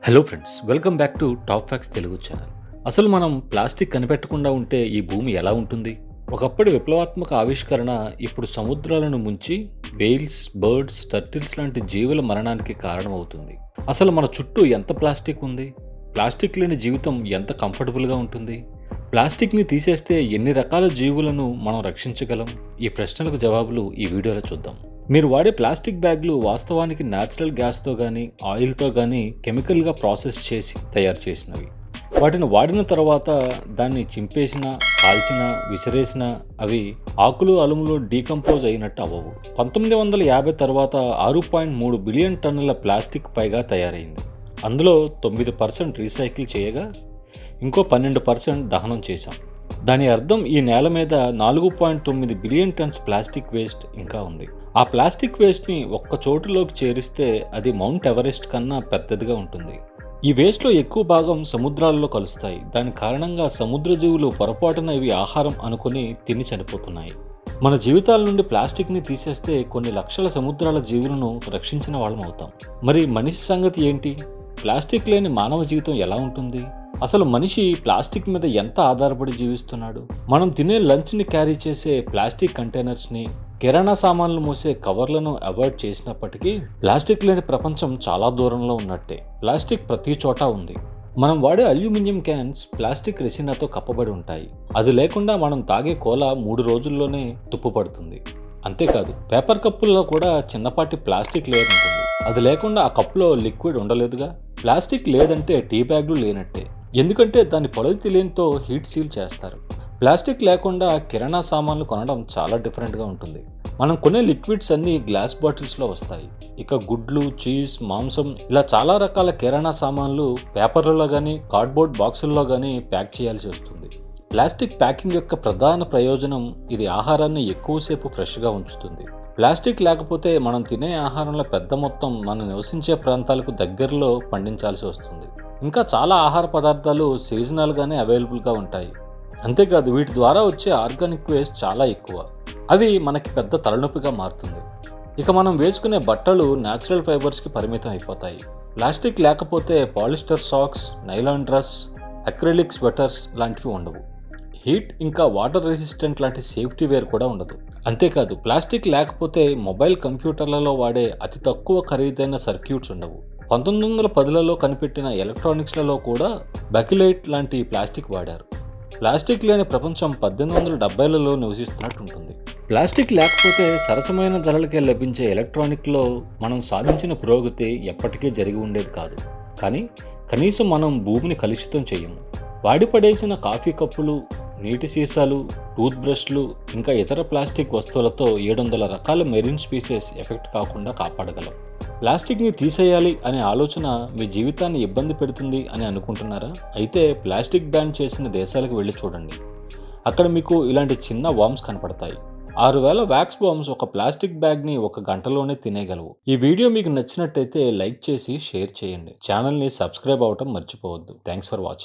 Hello friends, welcome back to Top Facts Telugu channel. అసలు మనం plastic కనిపెట్టకుండా ఉంటే ఈ భూమి ఎలా ఉంటుంది? ఒకప్పటి విప్లవాత్మక ఆవిష్కరణ ఇప్పుడు సముద్రాలను ముంచి వేల్స్, బర్డ్స్, టర్టిల్స్ లాంటి జీవుల మరణానికి కారణమవుతుంది. అసలు మన చుట్టూ ఎంత ప్లాస్టిక్ ఉంది? ప్లాస్టిక్ లేని జీవితం ఎంత కంఫర్టబుల్గా ఉంటుంది? ప్లాస్టిక్ని తీసేస్తే ఎన్ని రకాల జీవులను మనం రక్షించగలం? ఈ ప్రశ్నలకు జవాబులు ఈ వీడియోలో చూద్దాం. మీరు వాడే ప్లాస్టిక్ బ్యాగ్లు వాస్తవానికి న్యాచురల్ గ్యాస్తో కానీ ఆయిల్తో కానీ కెమికల్గా ప్రాసెస్ చేసి తయారు చేసినవి. వాటిని వాడిన తర్వాత దాన్ని చింపేసినా, కాల్చినా, విసిరేసినా అవి ఆకులు అలుములు డీకంపోజ్ అయినట్టు అవ్వవు. 1950 తర్వాత 6.3 బిలియన్ టన్నుల ప్లాస్టిక్ పైగా తయారైంది. అందులో 9% రీసైకిల్ చేయగా ఇంకో 12% దహనం చేశాం. దాని అర్థం ఈ నేల మీద 4.9 బిలియన్ టన్స్ ప్లాస్టిక్ వేస్ట్ ఇంకా ఉంది. ఆ ప్లాస్టిక్ వేస్ట్ని ఒక్క చోటులోకి చేరిస్తే అది మౌంట్ ఎవరెస్ట్ కన్నా పెద్దదిగా ఉంటుంది. ఈ వేస్ట్లో ఎక్కువ భాగం సముద్రాల్లో కలుస్తాయి. దాని కారణంగా సముద్ర జీవులు పొరపాటున ఇవి ఆహారం అనుకుని తిని చనిపోతున్నాయి. మన జీవితాల నుండి ప్లాస్టిక్ని తీసేస్తే కొన్ని లక్షల సముద్రాల జీవులను రక్షించిన వాళ్ళం అవుతాం. మరి మనిషి సంగతి ఏంటి? ప్లాస్టిక్ లేని మానవ జీవితం ఎలా ఉంటుంది? అసలు మనిషి ప్లాస్టిక్ మీద ఎంత ఆధారపడి జీవిస్తున్నాడు? మనం తినే లంచ్ని క్యారీ చేసే ప్లాస్టిక్ కంటైనర్స్ని, కిరాణా సామాన్లు మోసే కవర్లను అవాయిడ్ చేసినప్పటికీ ప్లాస్టిక్ లేని ప్రపంచం చాలా దూరంలో ఉన్నట్టే. ప్లాస్టిక్ ప్రతి చోట ఉంది. మనం వాడే అల్యూమినియం క్యాన్స్ ప్లాస్టిక్ రెసినాతో కప్పబడి ఉంటాయి. అది లేకుండా మనం తాగే కోలా 3 రోజుల్లోనే తుప్పుపడుతుంది. అంతేకాదు, పేపర్ కప్పుల్లో కూడా చిన్నపాటి ప్లాస్టిక్ లేయర్ ఉంటుంది. అది లేకుండా ఆ కప్పులో లిక్విడ్ ఉండలేదుగా. ప్లాస్టిక్ లేదంటే టీ బ్యాగ్లు లేనట్టే. ఎందుకంటే దాని పొలిథిలిన్తో హీట్ సీల్ చేస్తారు. ప్లాస్టిక్ లేకుండా కిరాణా సామాన్లు కొనడం చాలా డిఫరెంట్గా ఉంటుంది. మనం కొనే లిక్విడ్స్ అన్నీ గ్లాస్ బాటిల్స్లో వస్తాయి. ఇక గుడ్లు, చీజ్, మాంసం ఇలా చాలా రకాల కిరాణా సామాన్లు పేపర్లలో కానీ కార్డ్బోర్డ్ బాక్సుల్లో కానీ ప్యాక్ చేయాల్సి వస్తుంది. ప్లాస్టిక్ ప్యాకింగ్ యొక్క ప్రధాన ప్రయోజనం ఇది ఆహారాన్ని ఎక్కువసేపు ఫ్రెష్గా ఉంచుతుంది. ప్లాస్టిక్ లేకపోతే మనం తినే ఆహారంలో పెద్ద మొత్తం మనం నివసించే ప్రాంతాలకు దగ్గరలో పండించాల్సి వస్తుంది. ఇంకా చాలా ఆహార పదార్థాలు సీజనల్గానే అవైలబుల్గా ఉంటాయి. అంతేకాదు, వీటి ద్వారా వచ్చే ఆర్గానిక్ వేస్ట్ చాలా ఎక్కువ. అవి మనకి పెద్ద తలనొప్పిగా మారుతుంది. ఇక మనం వేసుకునే బట్టలు న్యాచురల్ ఫైబర్స్కి పరిమితం అయిపోతాయి. ప్లాస్టిక్ లేకపోతే polyester socks, nylon dress, acrylic sweaters లాంటివి ఉండవు. హీట్ ఇంకా వాటర్ రెసిస్టెంట్ లాంటి సేఫ్టీ వేర్ కూడా ఉండదు. అంతేకాదు, ప్లాస్టిక్ లేకపోతే మొబైల్ కంప్యూటర్లలో వాడే అతి తక్కువ ఖరీదైన సర్క్యూట్స్ ఉండవు. 1910లలో కనిపెట్టిన ఎలక్ట్రానిక్స్లలో కూడా బకిలైట్ లాంటి ప్లాస్టిక్ వాడారు. ప్లాస్టిక్ లేని ప్రపంచం 1870లలో నివసిస్తున్నట్టు ఉంటుంది. ప్లాస్టిక్ లేకపోతే సరసమైన ధరలకే లభించే ఎలక్ట్రానిక్లో మనం సాధించిన పురోగతి ఎప్పటికీ జరిగి ఉండేది కాదు. కానీ కనీసం మనం భూమిని కలుషితం చేయము. వాడిపడేసిన కాఫీ కప్పులు, నీటి సీసాలు, టూత్ బ్రష్లు ఇంకా ఇతర ప్లాస్టిక్ వస్తువులతో 700 రకాల మెరీన్ స్పీసెస్ ఎఫెక్ట్ కాకుండా కాపాడగలం. ప్లాస్టిక్ని తీసేయాలి అనే ఆలోచన మీ జీవితాన్ని ఇబ్బంది పెడుతుంది అని అనుకుంటున్నారా? అయితే ప్లాస్టిక్ బ్యాన్ చేసిన దేశాలకు వెళ్ళి చూడండి. అక్కడ మీకు ఇలాంటి చిన్న వామ్స్ కనపడతాయి. 6000 వ్యాక్స్ బాంబ్స్ ఒక ప్లాస్టిక్ బ్యాగ్ని 1 గంటలోనే తినేయగలవు. ఈ వీడియో మీకు నచ్చినట్టయితే లైక్ చేసి షేర్ చేయండి. ఛానల్ని సబ్స్క్రైబ్ అవ్వటం మర్చిపోవద్దు. Thanks for watching.